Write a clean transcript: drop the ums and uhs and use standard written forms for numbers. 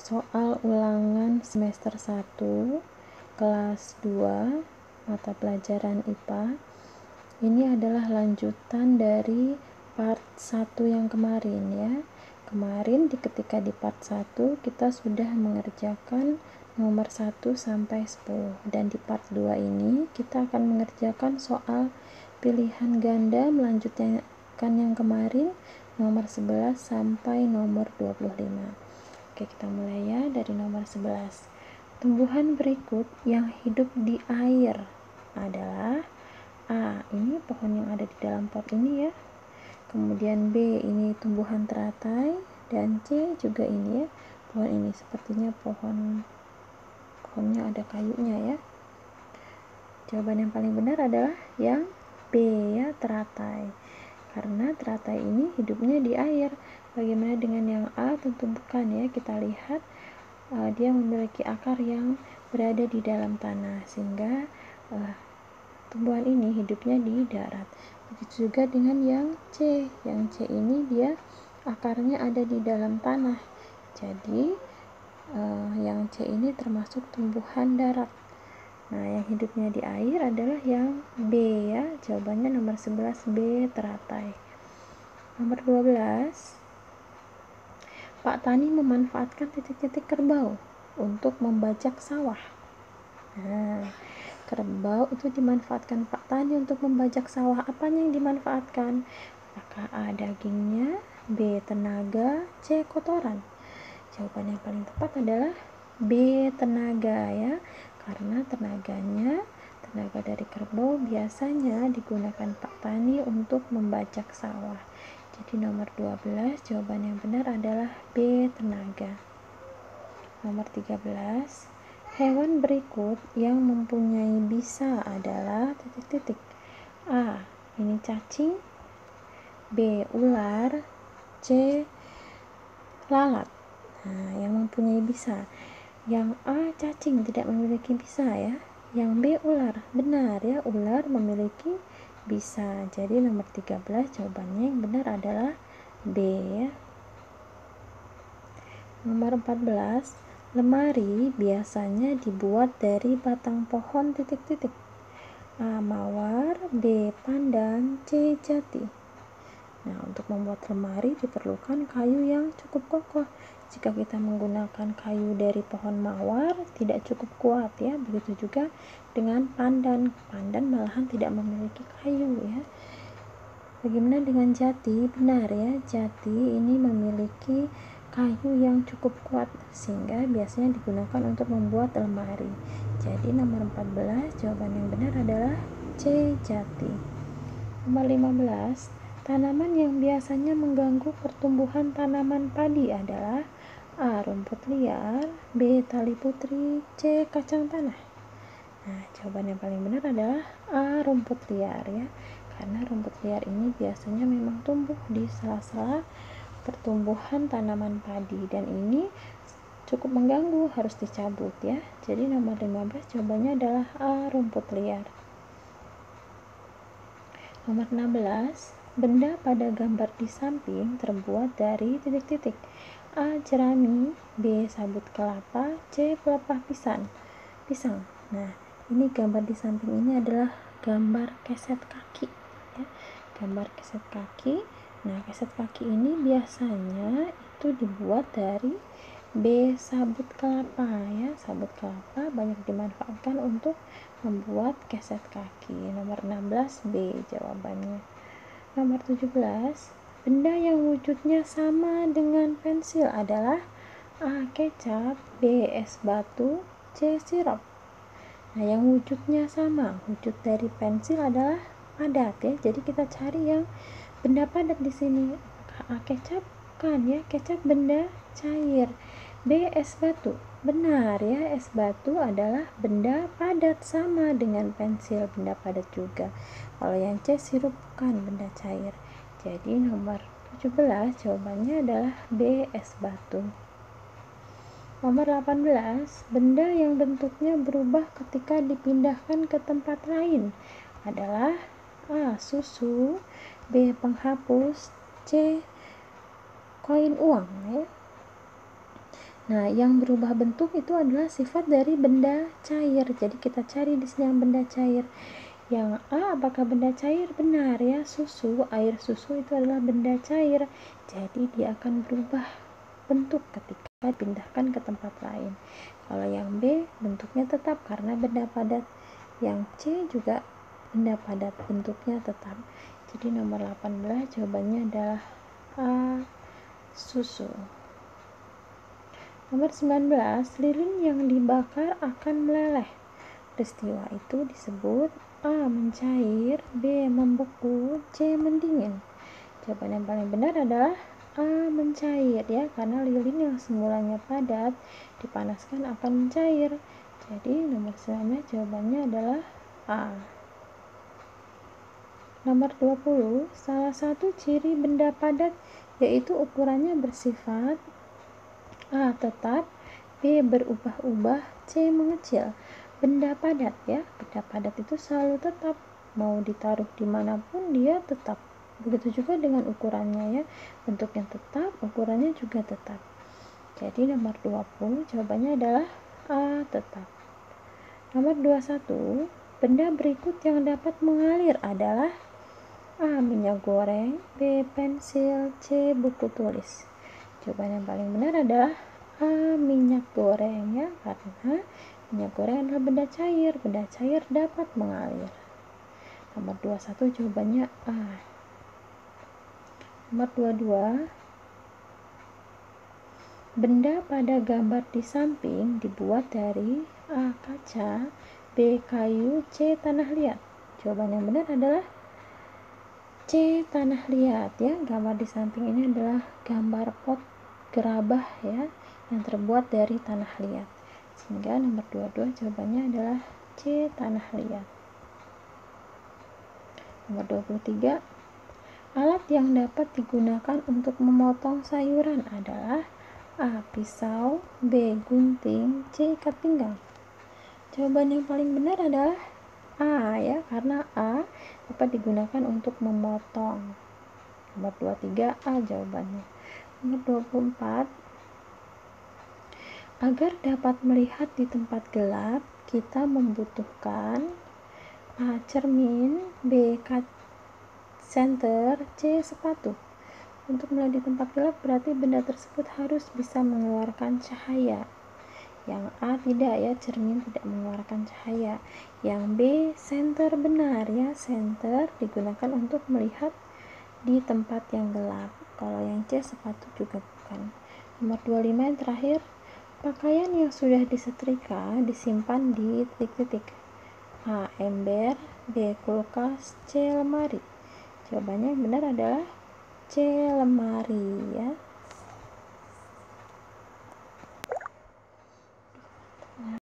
soal ulangan semester 1 kelas 2 mata pelajaran IPA. Ini adalah lanjutan dari part 1 yang kemarin ya. Kemarin ketika di part 1 kita sudah mengerjakan nomor 1 sampai 10, dan di part 2 ini kita akan mengerjakan soal pilihan ganda melanjutkan yang kemarin nomor 11 sampai nomor 25. Oke, kita mulai ya dari nomor 11. Tumbuhan berikut yang hidup di air adalah A. Ini pohon yang ada di dalam pot ini ya. Kemudian B. Ini tumbuhan teratai, dan C juga ini ya. Pohon ini sepertinya pohonnya ada kayunya ya. Jawaban yang paling benar adalah yang B ya, teratai. Karena teratai ini hidupnya di air. Bagaimana dengan yang A? Tentu bukan ya. Kita lihat dia memiliki akar yang berada di dalam tanah, sehingga tumbuhan ini hidupnya di darat. Begitu juga dengan yang C. Yang C ini dia akarnya ada di dalam tanah. Jadi yang C ini termasuk tumbuhan darat. Nah, yang hidupnya di air adalah yang B ya. Jawabannya nomor 11 B, teratai. Nomor 12. Pak Tani memanfaatkan titik-titik kerbau untuk membajak sawah. Nah, kerbau itu dimanfaatkan Pak Tani untuk membajak sawah. Apanya yang dimanfaatkan? Apakah A. dagingnya, B. tenaga, C. kotoran? Jawaban yang paling tepat adalah B. tenaga ya. Karena tenaga dari kerbau biasanya digunakan Pak Tani untuk membajak sawah. Jadi nomor 12 jawaban yang benar adalah B. tenaga. Nomor 13. Hewan berikut yang mempunyai bisa adalah titik-titik. A. Ini cacing, B. ular, C. lalat. Nah, yang mempunyai bisa. Yang A cacing tidak memiliki bisa ya. Yang B ular. Benar ya, ular memiliki bisa. Jadi nomor 13 jawabannya yang benar adalah B ya. Nomor 14. Lemari biasanya dibuat dari batang pohon titik-titik. A. mawar, B. pandan, C. jati. Nah, untuk membuat lemari diperlukan kayu yang cukup kokoh. Jika kita menggunakan kayu dari pohon mawar, tidak cukup kuat ya. Begitu juga dengan pandan. Pandan malahan tidak memiliki kayu ya. Bagaimana dengan jati? Benar ya, jati ini memiliki kayu yang cukup kuat, sehingga biasanya digunakan untuk membuat lemari. Jadi nomor 14 jawaban yang benar adalah C. jati. Nomor 15. Tanaman yang biasanya mengganggu pertumbuhan tanaman padi adalah A. rumput liar, B. tali putri, C. kacang tanah. Nah, jawaban yang paling benar adalah A. rumput liar ya. Karena rumput liar ini biasanya memang tumbuh di sela-sela pertumbuhan tanaman padi, dan ini cukup mengganggu, harus dicabut ya. Jadi nomor 15 jawabannya adalah A. rumput liar. Nomor 16. Benda pada gambar di samping terbuat dari titik-titik. A. jerami, B. sabut kelapa, C. pelepah pisang. Nah, ini gambar di samping ini adalah gambar keset kaki ya. Gambar keset kaki. Nah, keset kaki ini biasanya itu dibuat dari B. sabut kelapa ya. Sabut kelapa banyak dimanfaatkan untuk membuat keset kaki. Nomor 16 B jawabannya. Nomor 17. Benda yang wujudnya sama dengan pensil adalah A. kecap, B. es batu, C. sirup. Nah, yang wujudnya sama, wujud dari pensil adalah padat ya. Jadi kita cari yang benda padat di sini. Apakah A. kecap? Bukan ya, kecap benda cair. B. es batu. Benar ya, es batu adalah benda padat, sama dengan pensil, benda padat juga. Kalau yang C, sirup, bukan benda cair. Jadi nomor 17 jawabannya adalah B. es batu. Nomor 18. Benda yang bentuknya berubah ketika dipindahkan ke tempat lain adalah A. susu, B. penghapus, C. koin uang ya. Nah, yang berubah bentuk itu adalah sifat dari benda cair. Jadi kita cari di sini yang benda cair. Yang A, apakah benda cair? Benar ya, susu, air susu itu adalah benda cair. Jadi dia akan berubah bentuk ketika dipindahkan ke tempat lain. Kalau yang B, bentuknya tetap karena benda padat. Yang C juga benda padat, bentuknya tetap. Jadi nomor 18 jawabannya adalah A, susu. Nomor 19, lilin yang dibakar akan meleleh. Peristiwa itu disebut A, mencair, B, membeku, C, mendingin. Jawaban yang paling benar adalah A, mencair ya, karena lilin yang semulanya padat dipanaskan akan mencair. Jadi nomor 19 jawabannya adalah A. Nomor 20, salah satu ciri benda padat yaitu ukurannya bersifat A, tetap, B, berubah-ubah, C, mengecil. Benda padat ya, benda padat itu selalu tetap, mau ditaruh dimanapun dia tetap. Begitu juga dengan ukurannya ya, bentuknya tetap, ukurannya juga tetap. Jadi nomor 20 jawabannya adalah A, tetap. Nomor 21, benda berikut yang dapat mengalir adalah A, minyak goreng, B, pensil, C, buku tulis. Jawaban yang paling benar adalah A, minyak goreng ya, karena minyak goreng adalah benda cair dapat mengalir. Nomor 21 jawabannya A. Nomor 22, benda pada gambar di samping dibuat dari A, kaca, B, kayu, C, tanah liat. Jawaban yang benar adalah C, tanah liat ya. Gambar di samping ini adalah gambar pot gerabah ya, yang terbuat dari tanah liat. Sehingga nomor 22 jawabannya adalah C, tanah liat. Nomor 23, alat yang dapat digunakan untuk memotong sayuran adalah A, pisau, B, gunting, C, ikat pinggang. Jawaban yang paling benar adalah A ya, karena A dapat digunakan untuk memotong. Nomor 23 A jawabannya. Nomor 24, agar dapat melihat di tempat gelap, kita membutuhkan A, cermin, B, cat center, C, sepatu. Untuk melihat di tempat gelap berarti benda tersebut harus bisa mengeluarkan cahaya. Yang A tidak ya, cermin tidak mengeluarkan cahaya. Yang B, senter, benar ya, senter digunakan untuk melihat di tempat yang gelap. Kalau yang C, sepatu juga bukan. Nomor 25 yang terakhir, pakaian yang sudah disetrika disimpan di titik-titik. A, ember, B, kulkas, C, lemari. Jawabannya yang benar adalah C, lemari